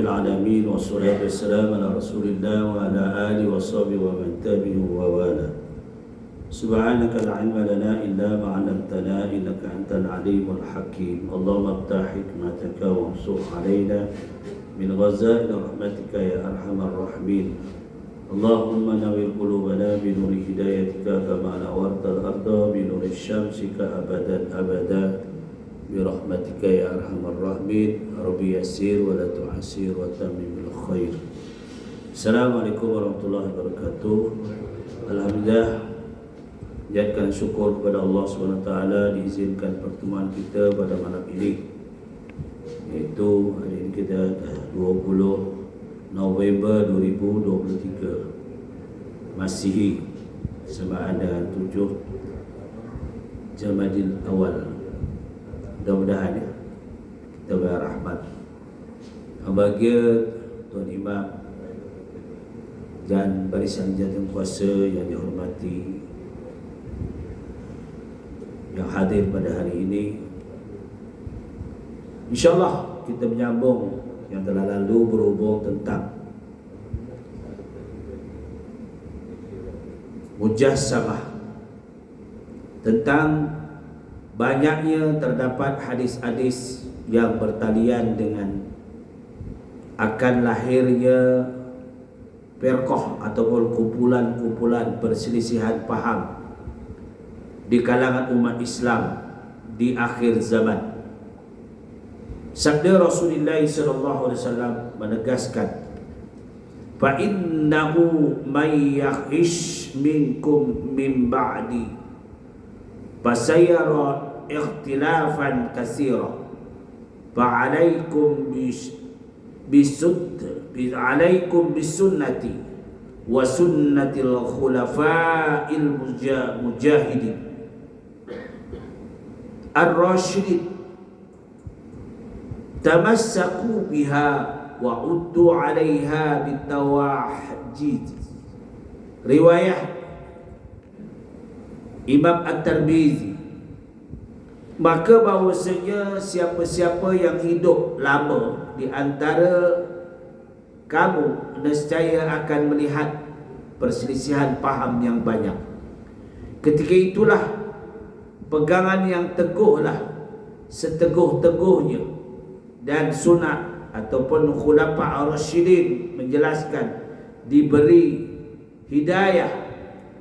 العالمين والصلاة والسلام على رسول الله وعلى آله وصحبه ومن تبعه ووالاه. سبحانك لا علم لنا إلا ما علمتنا إنك أنت العليم الحكيم. اللهم افتح حكمتك وانصر علينا من غزائر رحمتك يا أرحم الراحمين. اللهم نور قلوبنا بنور هدايتك كما نورت الأرض بنور الشمس أبدا أبدا برحمتك يا أرحم الراحمين. ربي يسير ولا تعسير وتمم بالخير. Assalamualaikum warahmatullahi wabarakatuh. Alhamdulillah, jadikan syukur kepada Allah SWT diizinkan pertemuan kita pada malam ini, iaitu hari ini kita 20 November 2023 Masihi sama ada 7 Jamadil Awal. Mudah-mudahan kita berrahmat. Bahagia Tuan Imam dan barisan jawatan kuasa yang dihormati, yang hadir pada hari ini. InsyaAllah kita menyambung yang telah lalu berhubung tentang mujassamah, tentang banyaknya terdapat hadis-hadis yang bertalian dengan akan lahirnya firqah ataupun kumpulan-kumpulan perselisihan faham di kalangan umat Islam di akhir zaman. Sabda Rasulullah SAW menegaskan, fa innahu may ya'ish minkum min ba'di fasayara ikhtilafan katsira fa'alaikum bisunnati wa sunnatil khulafa'il mujahidin ar-rasyidin tamassaku biha wa uddu 'alaiha bitawahjid. Riwayat Imam At-Tirmizi. Maka bahawasanya siapa-siapa yang hidup lama di antara kamu nescaya akan melihat perselisihan faham yang banyak. Ketika itulah pegangan yang teguhlah seteguh-teguhnya, dan sunat ataupun khulafa ar-rasyidin menjelaskan diberi hidayah,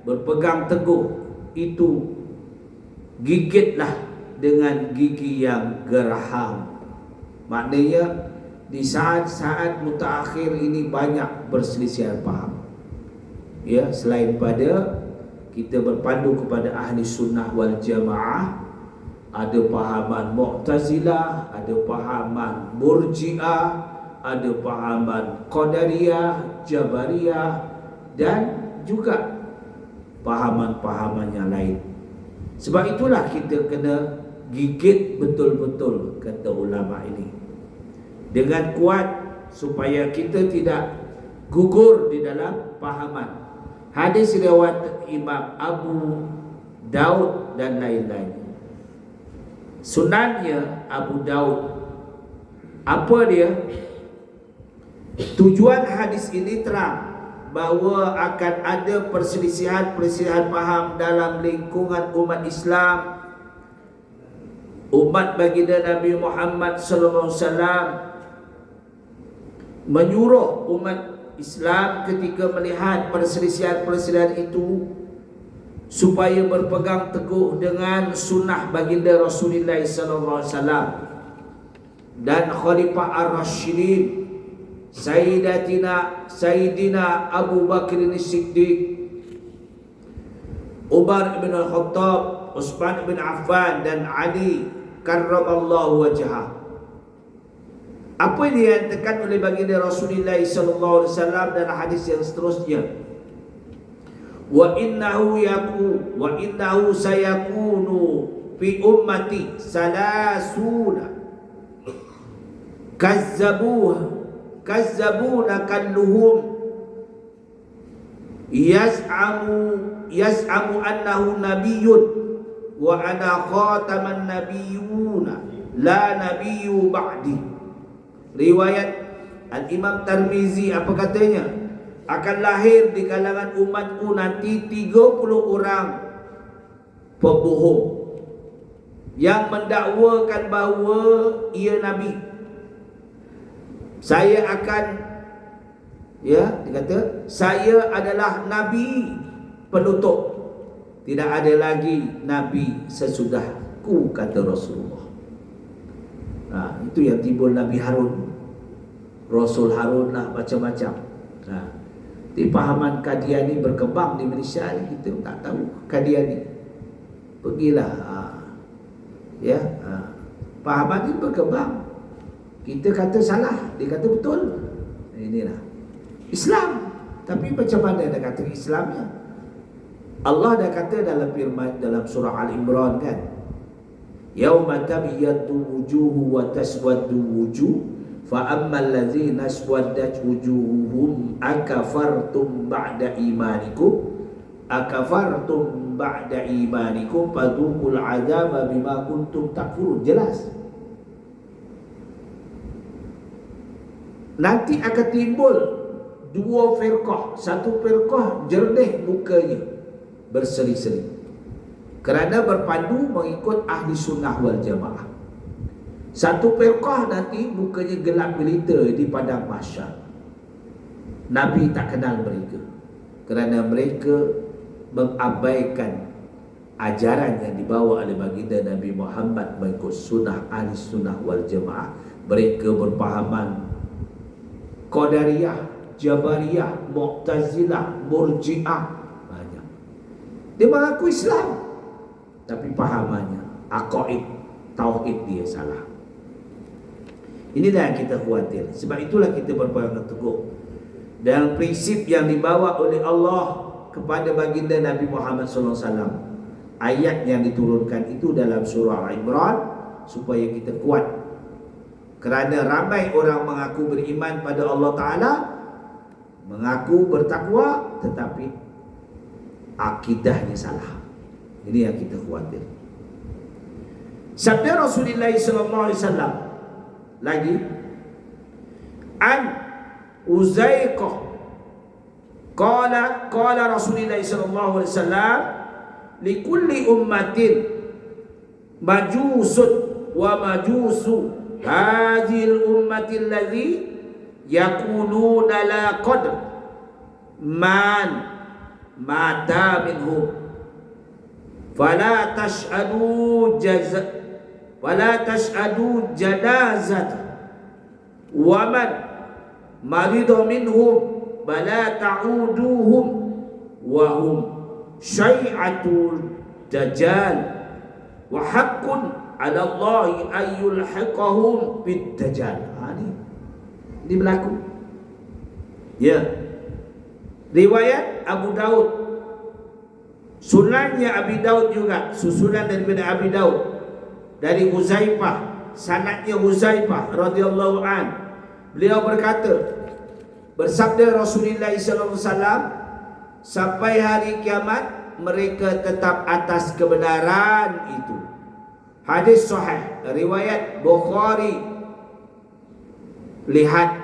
berpegang teguh, itu gigitlah dengan gigi yang geraham. Maknanya di saat-saat mutaakhir ini banyak perselisihan faham. Ya, selain pada kita berpandu kepada ahli sunnah wal jamaah, ada pahaman Mu'tazilah, ada pahaman Murji'ah, ada pahaman Qadariyah, Jabariyah, dan juga pahaman-pahaman yang lain. Sebab itulah kita kena gigit betul-betul, kata ulama ini, dengan kuat supaya kita tidak gugur di dalam pahaman. Hadis riwayat Imam Abu Daud dan lain-lain. Sunannya Abu Daud. Apa dia? Tujuan hadis ini terang bahawa akan ada perselisihan faham dalam lingkungan umat Islam, umat baginda Nabi Muhammad sallallahu alaihi wasallam, menyuruh umat Islam ketika melihat perselisihan itu supaya berpegang teguh dengan sunnah baginda Rasulullah sallallahu alaihi wasallam dan khalifah ar-rasyidin Sayyidina Abu Bakr As-Siddiq, Umar bin Al-Khattab, Utsman bin Affan dan Ali karramallahu wajhah. Apa yang dikatakan oleh baginda Rasulullah sallallahu alaihi wasallam dan hadis yang seterusnya, wa innahu sayakunu fi ummati salasuna kazzabuna kalluhum yas'amu annahu nabiyyun wa ana khataman nabiyyuna la nabiyyu ba'di. Riwayat Al-Imam Tirmizi apa katanya? Akan lahir di kalangan umatku nanti 30 orang pembohong yang mendakwakan bahawa ia Nabi. Saya akan, dia kata, saya adalah Nabi penutup. Tidak ada lagi Nabi sesudahku, kata Rasulullah. Itu yang timbul Nabi Harun, Rasul Harun lah, macam-macam. Di pahaman Qadiani berkembang di Malaysia ni, kita tak tahu Qadiani. Pergilah, pahaman ini berkembang. Kita kata salah, dia kata betul. Inilah Islam. Tapi macam mana dia kata Islamnya? Allah dah kata dalam firman dalam surah Al-Imran kan, yauma tabyaddu wujuhu wa taswaddu wujuh fa ammal ladzina aswaddat wujuhuhum akafartum ba'da imanikum fadhuqul 'adzaba bima kuntum takfurun. Jelas. Nanti akan timbul dua firqah. Satu firqah jernih mukanya, berseri-seri kerana berpandu mengikut ahli sunnah wal jamaah. Satu firqah nanti mukanya gelap gelita di padang mahsyar. Nabi tak kenal mereka kerana mereka mengabaikan ajaran yang dibawa oleh baginda Nabi Muhammad mengikut sunnah ahli sunnah wal jamaah. Mereka berpahaman Qadariyah, Jabariyah, Mu'tazilah, Murji'ah. Dia mengaku Islam, tapi pahamannya, aqaid, tauhid dia salah. Inilah yang kita khawatir. Sebab itulah kita berpegang teguh dan prinsip yang dibawa oleh Allah kepada baginda Nabi Muhammad SAW. Ayat yang diturunkan itu dalam surah Al-Imran supaya kita kuat. Kerana ramai orang mengaku beriman pada Allah Ta'ala, mengaku bertakwa, tetapi akidahnya salah. Ini yang kita khawatir. Sabda Rasulullah SAW lagi, an Uzaiqah qala Rasulullah SAW likulli ummatin majusun wa majusu hadhil ummati alladhi yakununa la qadr man mata minhum fala tash'adu janazat wa man marida minhum fala ta'uduhum wa hum syai'atul dajjal wa haqqun 'ala Allahi ayyulhiqahum bid dajjal. Ini berlaku. Ya. Riwayat Abu Daud, sunannya Abi Daud juga, susunan daripada Abi Daud dari Huzaifah, sanadnya Huzaifah radhiyallahu an. Beliau berkata, bersabda Rasulullah sallallahu alaihi wasallam, sampai hari kiamat mereka tetap atas kebenaran itu. Hadis sahih riwayat Bukhari. Lihat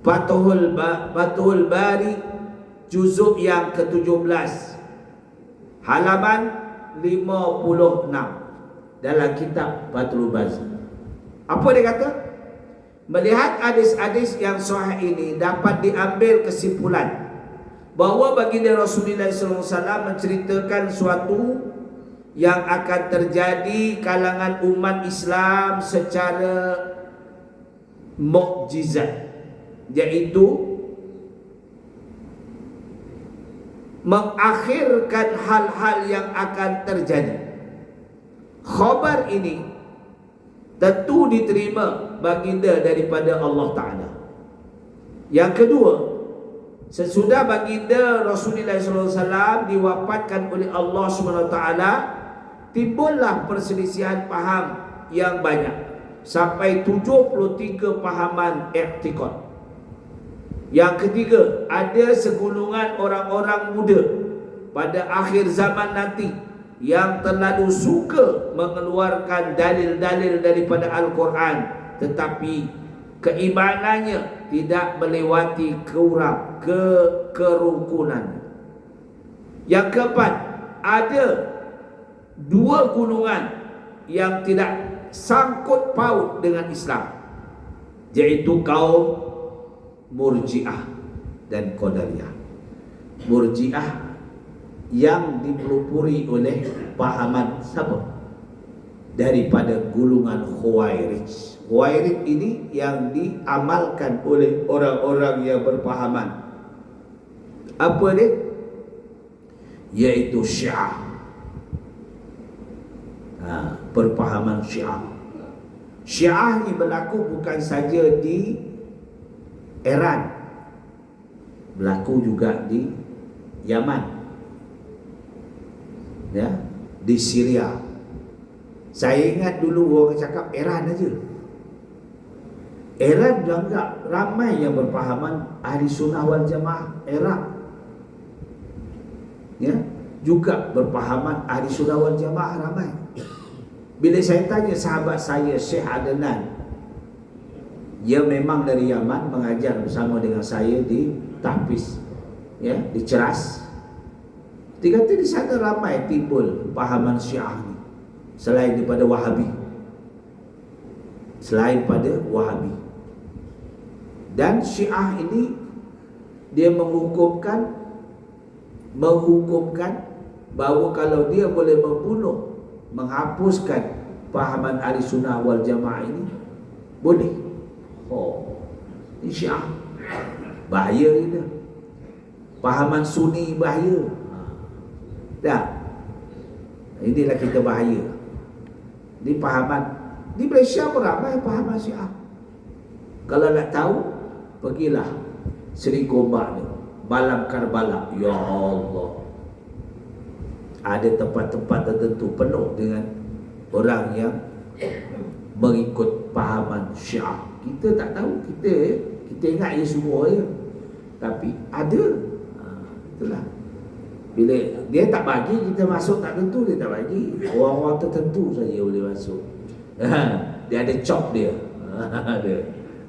Fathul Bari juzuk yang ke-17 halaman 56 dalam kitab Fathul Bari. Apa dia kata? Melihat hadis-hadis yang sahih ini dapat diambil kesimpulan bahawa baginda Rasulullah SAW menceritakan suatu yang akan terjadi kalangan umat Islam secara mukjizat, iaitu mengakhirkan hal-hal yang akan terjadi. Khabar ini tentu diterima baginda daripada Allah Ta'ala. Yang kedua, sesudah baginda Rasulullah SAW diwafatkan oleh Allah SWT, timbullah perselisihan faham yang banyak, sampai 73 pahaman i'tiqad. Yang ketiga, ada segulungan orang-orang muda pada akhir zaman nanti yang terlalu suka mengeluarkan dalil-dalil daripada Al-Quran, tetapi keimanannya tidak melewati kerukunan. Yang keempat, ada dua golongan yang tidak sangkut paut dengan Islam, yaitu kaum Murji'ah dan Qadariyah. Murji'ah yang dipelopori oleh pahaman siapa? Daripada golongan Khawarij. Khawarij ini yang diamalkan oleh orang-orang yang berpahaman apa dia? Yaitu Syiah. Perpahaman Syiah. Syiah ini berlaku bukan saja di Iran, berlaku juga di Yaman, ya, di Syria. Saya ingat dulu orang cakap Iran aja. Iran juga ramai yang berpahaman ahli sunnah wal jamaah. Iraq, ya, juga berpahaman ahli sunnah wal jamaah ramai. Bila saya tanya sahabat saya Syekh Adnan, dia memang dari Yaman, mengajar bersama dengan saya di Tahfiz, ya, di Ceras. Dia kata di sana ramai timbul pahaman Syiah ni, selain daripada Wahabi, selain pada Wahabi. Dan Syiah ini dia menghukumkan bahawa kalau dia boleh membunuh, menghapuskan pahaman ahli sunnah wal jamaah ini, boleh. Ini Syiah bahaya kita. Pahaman Sunni bahaya. Tak. Inilah kita bahaya. Di pahaman di Malaysia pun ramai pahaman Syiah. Kalau nak tahu, pergilah Seri Gombak ni, Malam Karbala. Ya Allah, ada tempat-tempat tertentu penuh dengan orang yang mengikut pahaman Syiah. Kita tak tahu, kita ingat je semua je, tapi ada. Itulah, bila dia tak bagi kita masuk, tak tentu dia tak bagi. Orang-orang tertentu saja boleh masuk. Dia ada cop dia.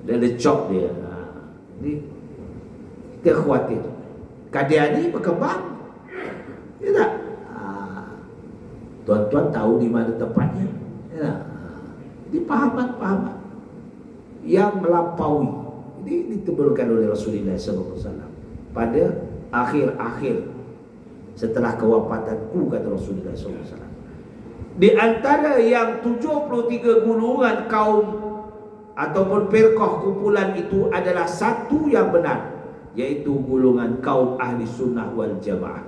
Dia ada cop dia. Ini kita khawatir Qadiani berkembang, ya tak? Tuan-tuan tahu di mana tempatnya, ya. Ini pahaman-pahaman yang melampaui. Ini ditebalkan oleh Rasulullah SAW pada akhir-akhir setelah kewafatanku, kata Rasulullah SAW. Di antara yang 73 golongan kaum ataupun firqah kumpulan itu adalah satu yang benar, yaitu golongan kaum ahli sunnah wal jamaah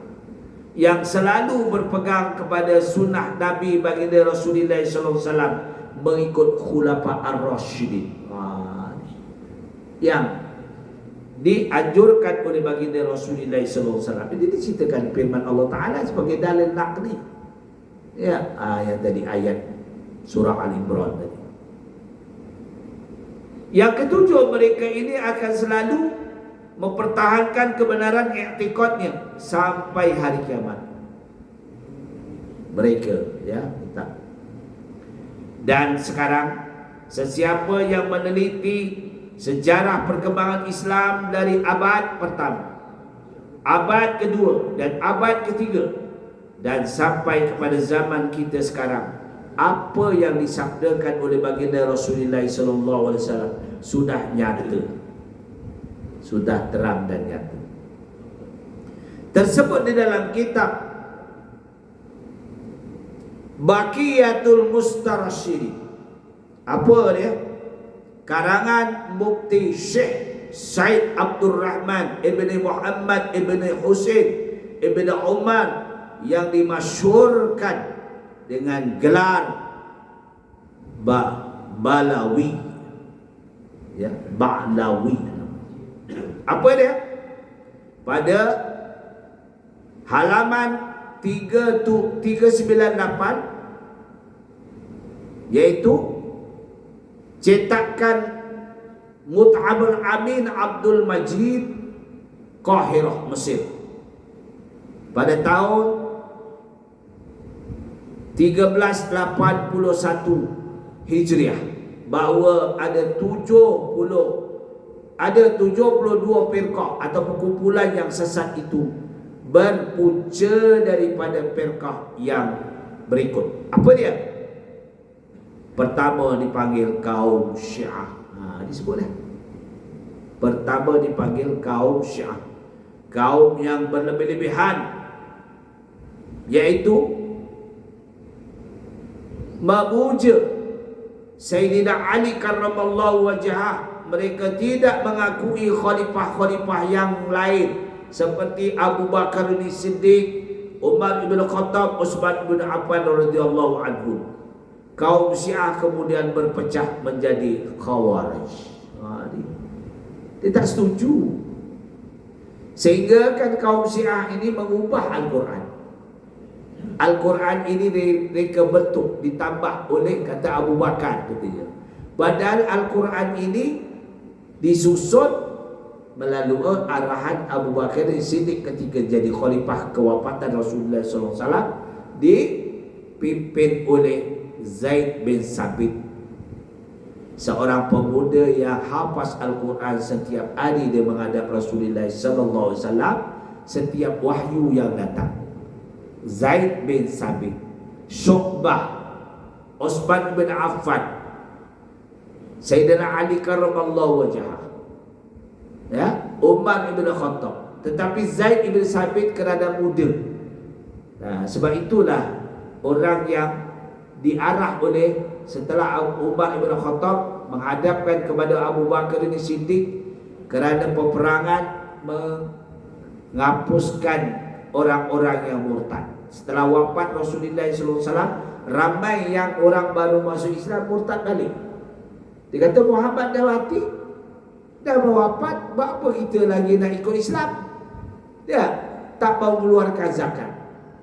yang selalu berpegang kepada sunnah Nabi baginda Rasulullah SAW, mengikut khulafa ar-rasyidin, yang dianjurkan oleh baginda Rasulullah SAW. Ini diceritakan firman Allah Ta'ala sebagai dalil naqli, ya, yang tadi ayat surah Al-Imran tadi. Yang ketujuh, mereka ini akan selalu mempertahankan kebenaran i'tiqadnya sampai hari kiamat. Mereka, ya, tak. Dan sekarang sesiapa yang meneliti sejarah perkembangan Islam dari abad pertama, abad kedua dan abad ketiga, dan sampai kepada zaman kita sekarang, apa yang disabdakan oleh baginda Rasulullah SAW sudah nyata, sudah terang dan nyata. Tersebut di dalam kitab Baqiyatul Mustarsyidin. Apa dia? Karangan Mufti Syekh Said Abdul Rahman Ibn Muhammad Ibn Husain Ibn Umar, yang dimasyhurkan dengan gelar Ba'lawi, ya, Ba'lawi. Apa dia? Pada halaman 398, yaitu cetakan Mut'abul Amin Abdul Majid, Qahirah, Mesir, pada tahun 1381 Hijriah. bahawa ada 72 firqah atau perkumpulan yang sesat itu berpunca daripada firqah yang berikut. Apa dia? Pertama dipanggil kaum Syiah. Disebut dah. Pertama dipanggil kaum Syiah, kaum yang berlebih-lebihan, iaitu memuja Sayyidina Ali karramallahu wajhah. Mereka tidak mengakui khalifah-khalifah yang lain seperti Abu Bakar As-Siddiq, Umar ibn Khattab, Utsman bin Affan radhiyallahu anhu. Kaum Syiah kemudian berpecah menjadi Khawarij. Dia tak setuju. Sehingga kan kaum Syiah ini mengubah Al-Quran. Al-Quran ini mereka bentuk, ditambah oleh kata Abu Bakar katanya. Padahal Al-Quran ini disusun melalui arahan Abu Bakar As-Siddiq ketika jadi khalifah kewafatan Rasulullah SAW, dipimpin oleh Zaid bin Sabit, seorang pemuda yang hafaz Al-Quran setiap hari. Dia menghadap Rasulullah SAW setiap wahyu yang datang. Zaid bin Sabit, Syu'bah, Utsman bin Affan, Sayyidina Ali karramallahu wajhah, Umar ibn Khattab. Tetapi Zaid bin Sabit kerana muda, sebab itulah orang yang diarah oleh setelah Umar ibn Khattab menghadapkan kepada Abu Bakar As-Siddiq kerana peperangan menghapuskan orang-orang yang murtad. Setelah wafat Rasulullah SAW, ramai yang orang baru masuk Islam murtad balik. Dia kata Muhammad dah mati, dah wafat, buat apa kita lagi nak ikut Islam? Dia tak mau mengeluarkan zakat.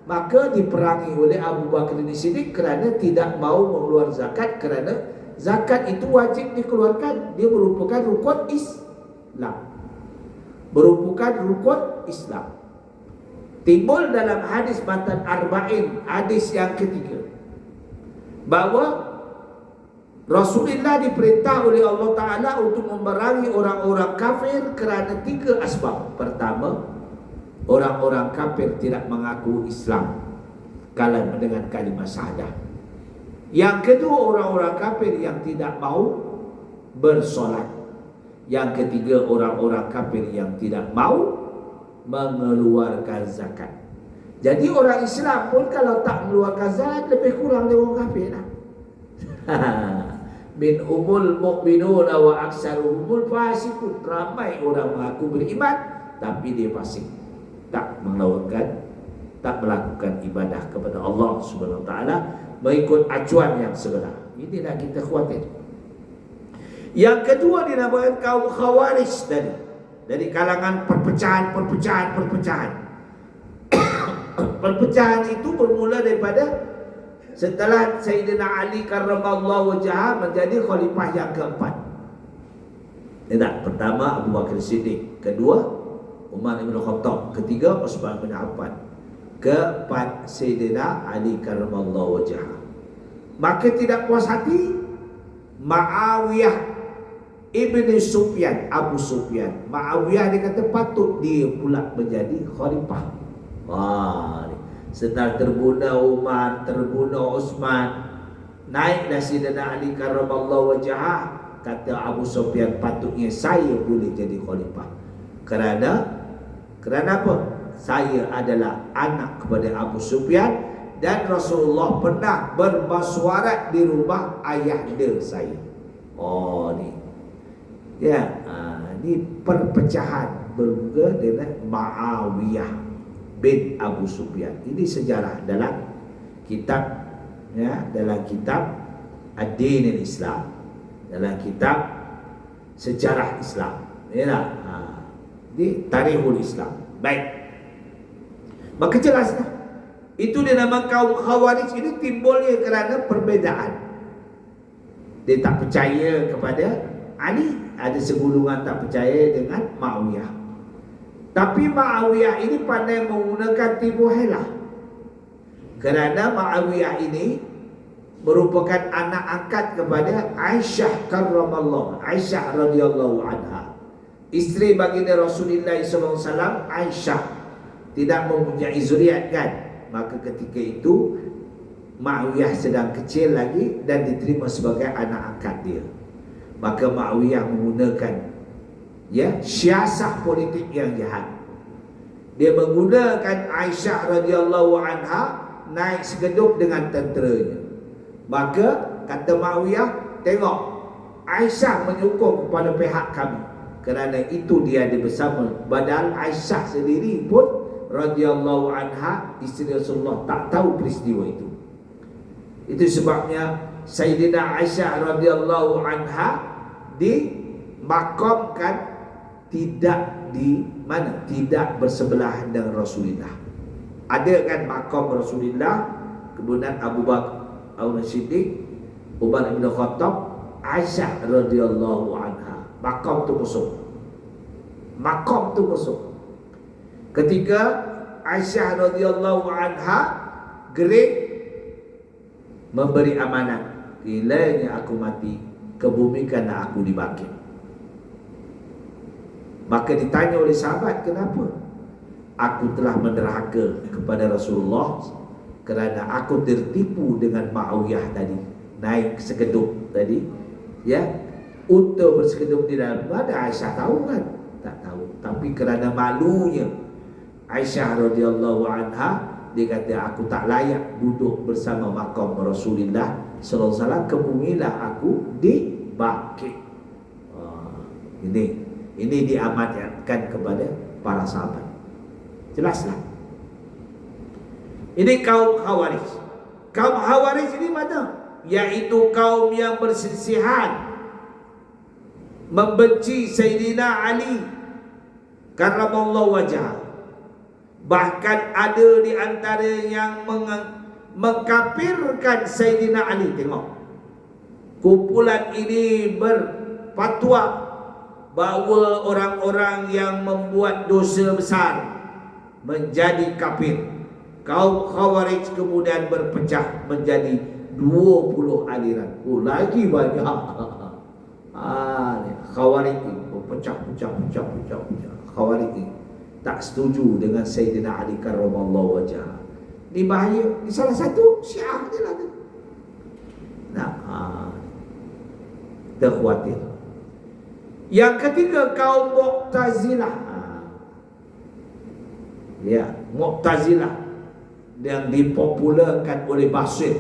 Maka diperangi oleh Abu Bakar As-Siddiq kerana tidak mau mengeluarkan zakat, kerana zakat itu wajib dikeluarkan. Dia merupakan rukun Islam. Timbul dalam hadis matan arba'in, hadis yang ketiga, bahawa Rasulullah diperintah oleh Allah Ta'ala untuk memerangi orang-orang kafir kerana 3 asbab. Pertama, orang-orang kafir tidak mengaku Islam kala mendengar kalimah syahadah. Yang kedua, orang-orang kafir yang tidak mau bersolat. Yang ketiga, orang-orang kafir yang tidak mau mengeluarkan zakat. Jadi orang Islam pun kalau tak mengeluarkan zakat, lebih kurang dari orang kafir lah. Min umul mu'minun wa aksaruhumul fasiqun. Ramai orang mengaku beriman tapi dia fasik, tak melakukan ibadah kepada Allah Subhanahu wa taala mengikut acuan yang sebenar. Inilah kita khawatir. Yang kedua dinamakan kaum Khawarij tadi, dari kalangan perpecahan. Perpecahan itu bermula daripada setelah Sayyidina Ali karramallahu wajhah menjadi khalifah yang keempat. Pertama Abu Bakar Siddiq, kedua Umar ibn Khattab, ketiga Utsman bin Affan, keempat Sayyidina Ali karramallahu wajhah. Maka tidak puas hati Muawiyah ibn Sufyan, Abu Sufyan. Muawiyah dia kata patut dia pula menjadi khalifah. Setelah terbunuh Umar, terbunuh Utsman, naiklah Sayyidina Ali karramallahu wajhah. Kata Abu Sufyan, patutnya saya boleh jadi khalifah. Kerana apa? Saya adalah anak kepada Abu Sufyan dan Rasulullah pernah bermesyuarat di rumah ayahanda saya. Ini perpecahan bermula dengan Muawiyah bin Abu Sufyan. Ini sejarah dalam kitab Ad-Din al-Islam, dalam kitab sejarah Islam. Di Tarikhul Islam. Baik. Maka jelaslah itu dinamakan kaum Khawarij ini timbulnya kerana perbezaan. Dia tak percaya kepada Ali, ada segulungan tak percaya dengan Muawiyah. Tapi Muawiyah ini pandai menggunakan tipu helah. Kerana Muawiyah ini merupakan anak angkat kepada Aisyah karramallahu, Aisyah radhiyallahu anha, isteri baginda Rasulullah SAW. Aisyah tidak mempunyai zuriat kan, maka ketika itu Muawiyah sedang kecil lagi dan diterima sebagai anak angkat dia. Maka Muawiyah menggunakan siasah politik yang jahat. Dia menggunakan Aisyah radhiyallahu anha naik sekedup dengan tenteranya. Maka kata Muawiyah, tengok, Aisyah menyokong kepada pihak kami, kerana itu dia ada bersama. Padahal Aisyah sendiri pun radhiyallahu anha, isteri Rasulullah, tak tahu peristiwa itu. Itu sebabnya Sayyidina Aisyah radhiyallahu anha dimakamkan tidak di mana? Tidak bersebelah dengan Rasulullah. Ada kan makam Rasulullah, kemudian Abu Bakar Al-Siddiq, Umar bin Khattab, Aisyah radhiyallahu anha. Makam tu kosong. Makam tu kosong. Ketika Aisyah radhiyallahu anha gerik memberi amanat, bilanya aku mati, kebumikanlah aku dibangkit. Maka ditanya oleh sahabat, kenapa? Aku telah menderhaka kepada Rasulullah kerana aku tertipu dengan Muawiyah tadi, naik sekedup tadi, unta bersekedup di dalam. Ada Aisyah tahu kan? Tak tahu. Tapi kerana malunya Aisyah radhiyallahu anha, dia kata, aku tak layak duduk bersama makam Rasulullah sallallahu alaihi wasallam, kebumilah aku dibangkit. Ini diamanatkan kepada para sahabat. Jelaslah. Ini kaum Khawarij. Kaum Khawarij ini mana? Yaitu kaum yang bersisihan, membenci Sayyidina Ali karramallahu wajhah. Bahkan ada di antara yang mengkafirkan Sayyidina Ali. Tengok, kumpulan ini berfatwa bahawa orang-orang yang membuat dosa besar menjadi kafir. Kaum Khawarij kemudian berpecah menjadi 20 aliran. Lagi banyak. Khawarij berpecah. Khawarij tak setuju dengan Sayyidina Ali karramallahu wajhah. Ini bahaya. Ini salah satu Syiah dia lah. Kita khawatir. Yang ketiga, kaum Mu'tazilah. Mu'tazilah yang dipopularkan oleh Basir.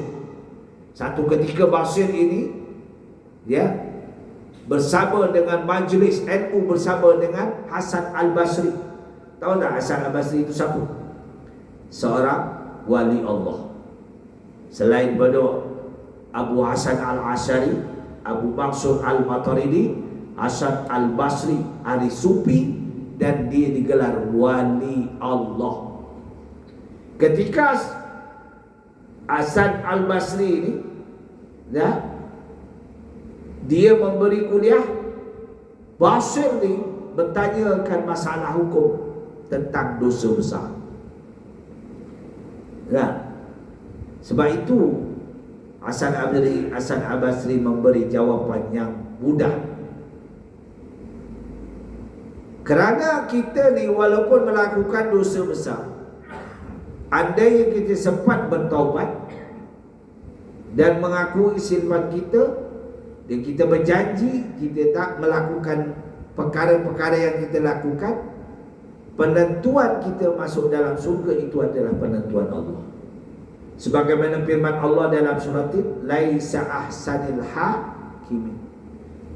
Satu ketika Basir ini bersama dengan majlis NU, bersama dengan Hasan Al-Basri. Tahu tak Hasan Al-Basri itu siapa? Seorang wali Allah. Selain pada Abu Hasan Al-Asy'ari, Abu Mansur Al-Maturidi, Hasan Al-Basri ahli sufi, dan dia digelar wali Allah. Ketika Hasan Al-Basri ini dia memberi kuliah, Basir ni bertanyakan masalah hukum tentang dosa besar. Sebab itu Hasan Al-Basri memberi jawapan yang mudah. Kerana kita ni walaupun melakukan dosa besar, andai kita sempat bertaubat dan mengakui silman kita, dan kita berjanji kita tak melakukan perkara-perkara yang kita lakukan, penentuan kita masuk dalam surga itu adalah penentuan Allah. Sebagaimana firman Allah dalam surah Laisa ahsanil hakimin,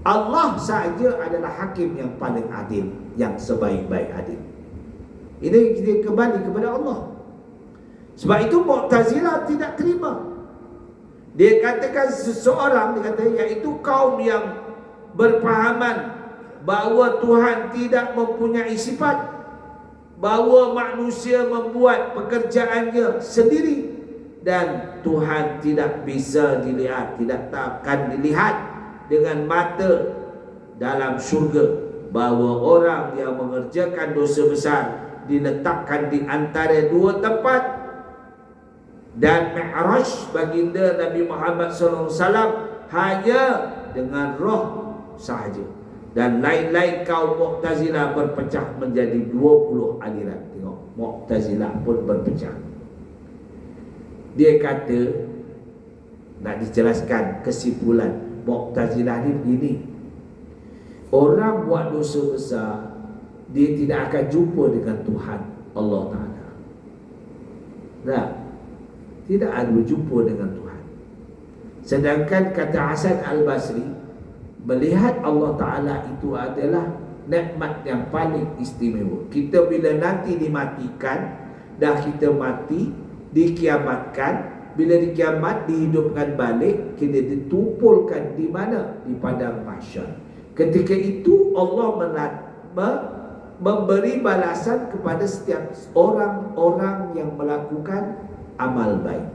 Allah sahaja adalah hakim yang paling adil, yang sebaik-baik adil. Ini kita kembali kepada Allah. Sebab itu Mu'tazilah tidak terima. Dia katakan seseorang, dia kata, iaitu kaum yang berpahaman bahawa Tuhan tidak mempunyai sifat, bahawa manusia membuat pekerjaannya sendiri, dan Tuhan tidak bisa dilihat, tidak akan dilihat dengan mata dalam syurga, bahawa orang yang mengerjakan dosa besar diletakkan di antara dua tempat, Dan Mi'raj baginda Nabi Muhammad SAW hanya dengan roh sahaja. Dan lain-lain kaum Mu'tazilah berpecah menjadi 20 aliran. Tengok, Mu'tazilah pun berpecah. Dia kata, nak dijelaskan kesimpulan Mu'tazilah ni begini. Orang buat dosa besar, dia tidak akan jumpa dengan Tuhan Allah Ta'ala. Tak, tidak ada berjumpa dengan Tuhan. Sedangkan kata Hasan Al-Basri, melihat Allah Ta'ala itu adalah nikmat yang paling istimewa. Kita bila nanti dimatikan, dah kita mati, dikiamatkan. Bila dikiamat, dihidupkan balik, kita ditumpulkan di mana? Di padang mahsyar. Ketika itu Allah memberi balasan kepada setiap orang-orang yang melakukan amal baik.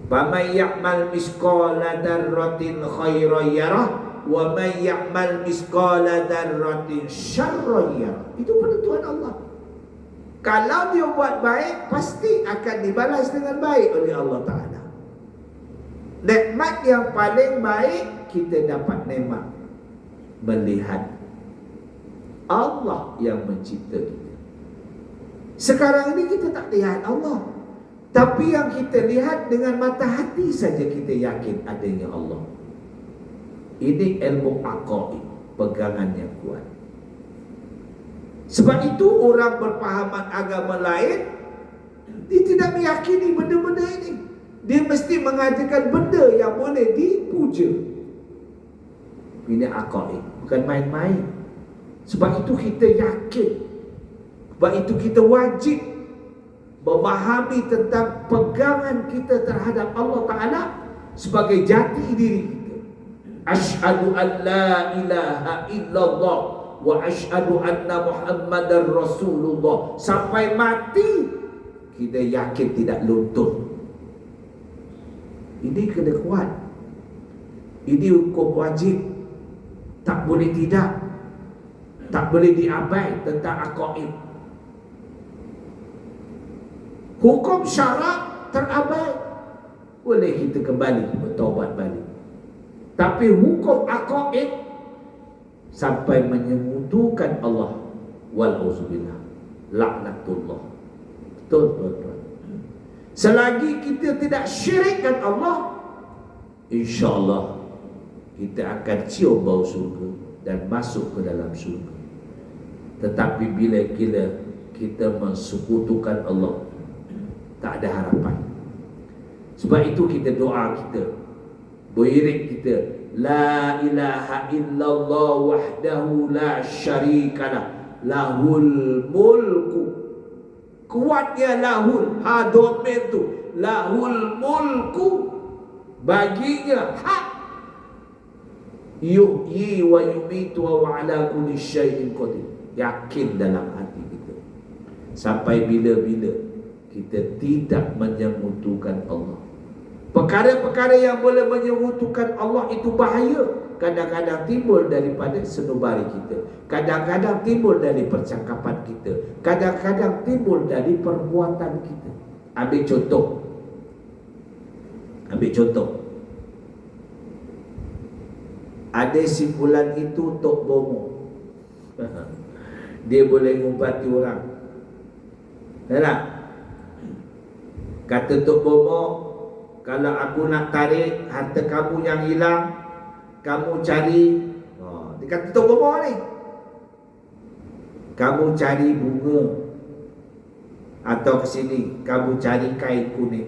Faman ya'mal misqala dzarratin khairan yarah wa man ya'mal misqala dzarratin syarran yarah. Itu penentuan Allah. Kalau dia buat baik, pasti akan dibalas dengan baik oleh Allah Ta'ala. Nikmat yang paling baik, kita dapat nikmat melihat Allah yang mencipta kita. Sekarang ini kita tak lihat Allah, tapi yang kita lihat dengan mata hati saja kita yakin adanya Allah. Ini ilmu aqaid, pegangan yang kuat. Sebab itu orang berpahaman agama lain, dia tidak meyakini benda-benda ini. Dia mesti mengatakan benda yang boleh dipuja. Ini aqaid, bukan main-main. Sebab itu kita yakin, sebab itu kita wajib memahami tentang pegangan kita terhadap Allah Ta'ala sebagai jati diri kita. Asyhadu an la ilaha illallah wa asyhadu anna Muhammadar Rasulullah. Sampai mati kita yakin tidak luntur. Ini kena kuat. Ini hukum wajib, tak boleh tidak, tak boleh diabai tentang aqaid. Hukum syarak terabai, boleh kita kembali bertaubat balik. Tapi hukum aqaid sampai menyemutukan Allah, walauzubillah, laknatullah. Betul tuan-tuan. Selagi kita tidak syirikkan Allah, insya-Allah kita akan cium bau surga dan masuk ke dalam surga. Tetapi bila kita mensekutukan Allah, tak ada harapan. Sebab itu kita doa kita, beriring kita, la ilaha illallah wahdahu la syarikalah, lahul mulku. Kuatnya lahul, hadomir tu, lahul mulku, baginya hak, yuhyi wa yumitu wa ala kulli syai'in qadir. Yakin dalam hati kita. Sampai bila-bila kita tidak menyemutukan Allah. Perkara-perkara yang boleh menyemutukan Allah itu bahaya. Kadang-kadang timbul daripada senubari kita, kadang-kadang timbul dari percakapan kita, kadang-kadang timbul dari perbuatan kita. Ambil contoh. Ada simpulan itu Tok Bomo. Dia boleh ngubati orang. Tak? Kata Tok Bomo, kalau aku nak tarik harta kamu yang hilang, kamu cari, dia kata Tok Bomo ni, kamu cari bunga, atau ke sini kamu cari kain kuning.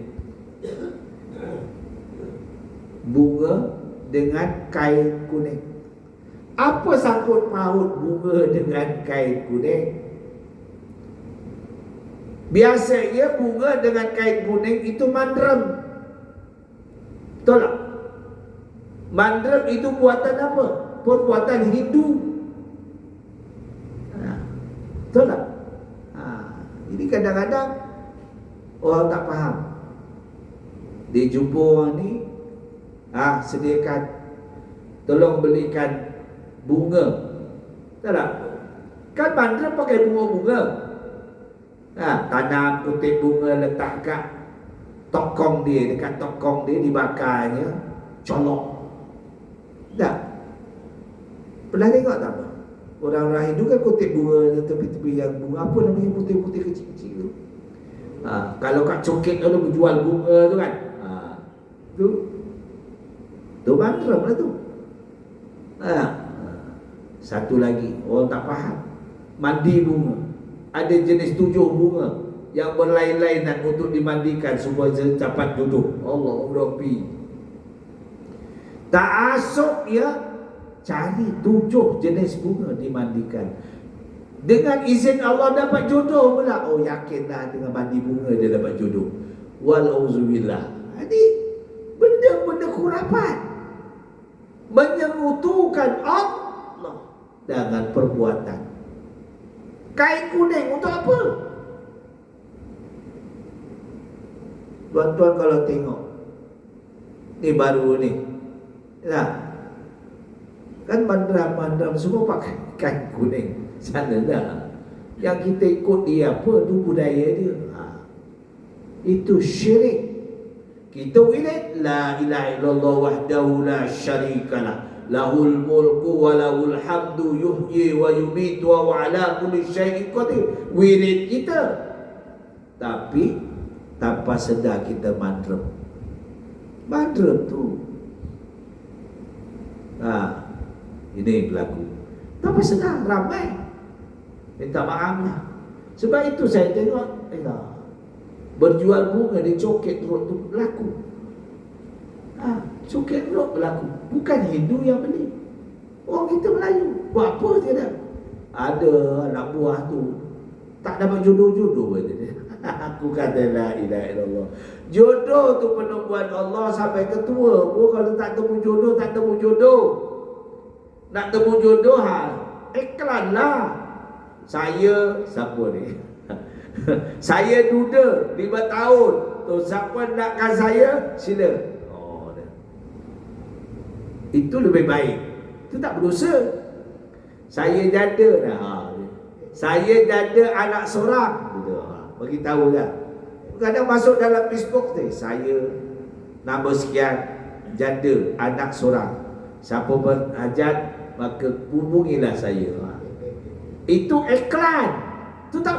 Bunga dengan kain kuning. Apa sangkut paut bunga dengan kain kuning? Biasanya bunga dengan kain kuning itu mandrem. Betul tak? Mandrem itu buatan apa? Perbuatan Hindu. Betul tak? Jadi kadang-kadang orang tak faham. Dia jumpa orang ni, sediakan, tolong belikan bunga. Tak tak? Kan mandrem pakai bunga-bunga. Tanam kutip bunga, letak kat tokong dia, dekat tokong dia dibakarnya, colok. Tak. Pernah tengok tak apa? Orang-orang Hindu kan kutip bunga tepi-tepi yang bunga apa namanya putih-putih kecil-kecil tu. Kalau kat coket tu berjual bunga tu kan. Tu mantra lah tu. Satu lagi orang tak faham. Mandi bunga. Ada jenis 7 bunga yang berlain-lainan untuk dimandikan supaya dapat jodoh. Allah Rabbi. Tak asuk ya, cari 7 jenis bunga dimandikan. Dengan izin Allah dapat jodoh pula. Oh yakinlah dengan mandi bunga dia dapat jodoh. Walauzubillah. Jadi benda-benda khurafat menyekutukan Allah dengan perbuatan. Kain kuning untuk apa? Tuan-tuan kalau tengok ni baru ni, kan mandram-mandram semua pakai kain kuning. Sana dah. Yang kita ikut dia apa? Itu budaya dia. Itu syirik. Kita ingat la ilaha illallah wahdahu la syarikalah. Lahul mulku wa lahul hamdu yuhyi wa yumitu wa ala kulli syai'in qadir. Wirid kita. Tapi tanpa sedar kita mandrem. Mandrem tu. Ini berlaku. Tanpa sedar ramai minta maaf lah. Sebab itu saya tengok berjual bunga di Coket Road tu berlaku. Coket Road berlaku. Bukan Hindu yang beli, orang kita Melayu. Buat apa dia dah? Ada anak buah tu tak dapat jodoh-jodoh dia. Aku kata la ilaha illallah. Jodoh tu penemuan Allah sampai ketua pun kalau tak temu jodoh, tak temu jodoh. Nak temu jodoh iklan lah. Saya siapa ni? Saya duda 5 tahun. Tu siapa nakkan saya sila. Itu lebih baik. Itu tak berdosa. Saya janda dah. Saya janda anak seorang. Bagi tahu dah. Kadang masuk dalam Facebook tu, saya nama sekian, janda anak seorang. Siapa berhajat maka hubungilah saya. Itu iklan. Itu tak